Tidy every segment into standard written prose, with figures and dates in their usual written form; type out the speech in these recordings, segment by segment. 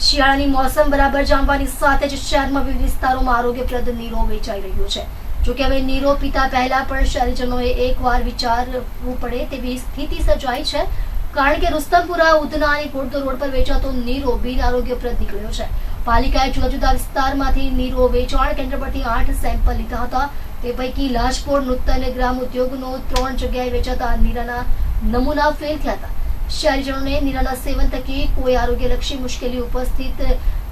શિયાળાની મોસમ બરાબર જામવાની સાથે જ શહેરમાં વિવિધ વિસ્તારોમાં આરોગ્યપ્રદ નીરો વેચાઈ રહ્યો છે। જોકે હવે નીરો પીતા પહેલા પણ શહેરીજનોએ એકવાર વિચારવું પડે તેવી સ્થિતિ સર્જાઈ છે, કારણ કે રુસ્તમપુરા, ઉધના અને ઘોડદોડ રોડ પર વેચાતો નીરો બિન આરોગ્યપ્રદ નીકળ્યો છે। પાલિકાએ જુદા જુદા વિસ્તારમાંથી નીરો વેચાણ કેન્દ્ર પરથી 8 સેમ્પલ લીધા હતા। તે પૈકી લાજપોર નૂતન ગ્રામ ઉદ્યોગનો 3 જગ્યાએ વેચાતા નીરાના નમૂના ફેલ થયા હતા। શહેરીજનોને નીરાના સેવન થકી કોઈ આરોગ્યલક્ષી મુશ્કેલી ઉપસ્થિત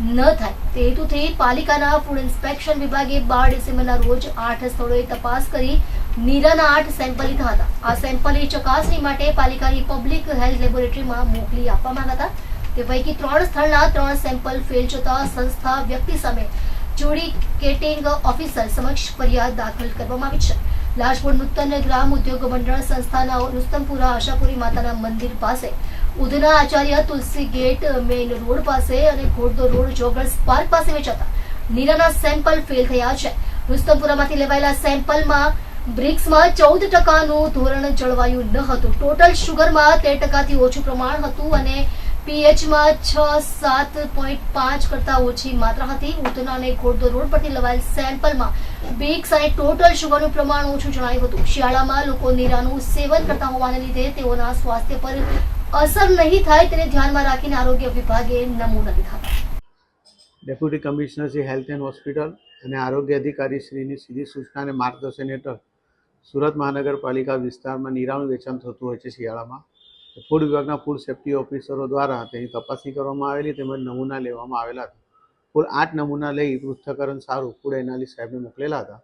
ન થાય તે હેતુથી પાલિકાના ફૂડ ઇન્સ્પેક્શન વિભાગે 12 ડિસેમ્બરના રોજ 8 સ્થળોએ તપાસ કરી નીરાના 8 સેમ્પલ લીધા હતા। આ સેમ્પલની ચકાસણી માટે પાલિકાની પબ્લિક હેલ્થ લેબોરેટરીમાં મોકલી આપવામાં આવ્યા હતા। તે પૈકી 3 સ્થળના 3 સેમ્પલ ફેલ જતા સંસ્થા વ્યક્તિ સામે એડ્યુકેટિંગ ઓફિસર સમક્ષ ફરિયાદ દાખલ કરવામાં આવી છે। લાજપોર નૂતન ગ્રામ ઉદ્યોગ મંડળ સંસ્થાના રુસ્તમપુરા આશાપુરી માતાના મંદિર પાસે, ઉધના આચાર્ય તુલસી ગેટ મેઇન રોડ પાસે અને ઘોડદોડ રોડ જોગર્સ પાર્ક પાસે વેચાતા નીરાના સેમ્પલ ફેલ થયા છે। રુસ્તમપુરામાંથી લેવાયેલા સેમ્પલમાં બ્રિક્સમાં 14% ધોરણ જળવાયું ન હતું, ટોટલ શુગરમાં 13% ઓછું પ્રમાણ હતું અને પીએચમાં 6-7.5 કરતા ઓછી માત્રા હતી। ઉધના અને ઘોડદોડ રોડ પરથી લેવાયેલ સેમ્પલમાં બ્રિક્સ અને ટોટલ શુગરનું પ્રમાણ ઓછું જણાયું હતું। શિયાળામાં લોકો નીરાનું સેવન કરતા હોવાને લીધે તેઓના સ્વાસ્થ્ય પર અસર નહીં થાય તેને ધ્યાનમાં રાખીને આરોગ્ય વિભાગે નમૂના લીધા હતા। Deputy commissioner Shri health and hospital અને આરોગ્ય અધિકારી શ્રીની સીધી સૂચના અને માર્ગદર્શન હેઠળ સુરત મહાનગરપાલિકા વિસ્તારમાં નીરાનું વેચાણ થતું હોય છે। શિયાળામાં ફૂડ વિભાગના ફૂડ સેફ્ટી ઓફિસરો દ્વારા તેની તપાસણી કરવામાં આવેલી તેમજ નમૂના લેવામાં આવેલા હતા। કુલ 8 નમૂના લઈ પૃથ્થકરણ સારું ફૂડ એનાલિસ્ટ સાહેબને મોકલેલા હતા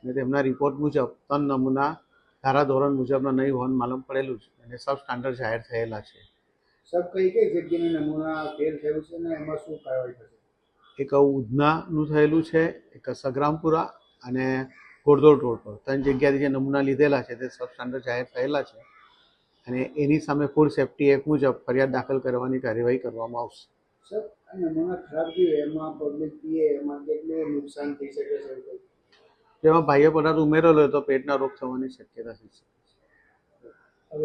અને તેમના રિપોર્ટ મુજબ 3 નમૂના ધારાધોરણ મુજબના નહીં હોવાનું માલુમ પડેલું છે અને સબ સ્ટાન્ડર્ડ જાહેર થયેલા છે। સબ કઈ જગ્યાના નમૂના ફેલ થયું છે ને એમાં શું કાર્યવાહી થશે? એક ઉધનાનું થયેલું છે, એક સગ્રામપુરા અને ઘોડદોડ રોડ પર 3 જગ્યાથી જે નમૂના લીધેલા છે તે સબ સ્ટાન્ડર્ડ જાહેર થયેલા છે અને એની સામે ફૂડ સેફ્ટી એક્ટ મુજબ ફરિયાદ દાખલ કરવાની કાર્યવાહી કરવામાં આવશે। સર, આ નમૂના ખરાબ ગયું એમાં પબ્લિક પીએ એમાં કેટલું નુકસાન થઈ શકે છે? જેમાં બાહ્ય પદાર્થ ઉમેરેલો હોય તો પેટના રોગ થવાની શક્યતા થઈ શકે।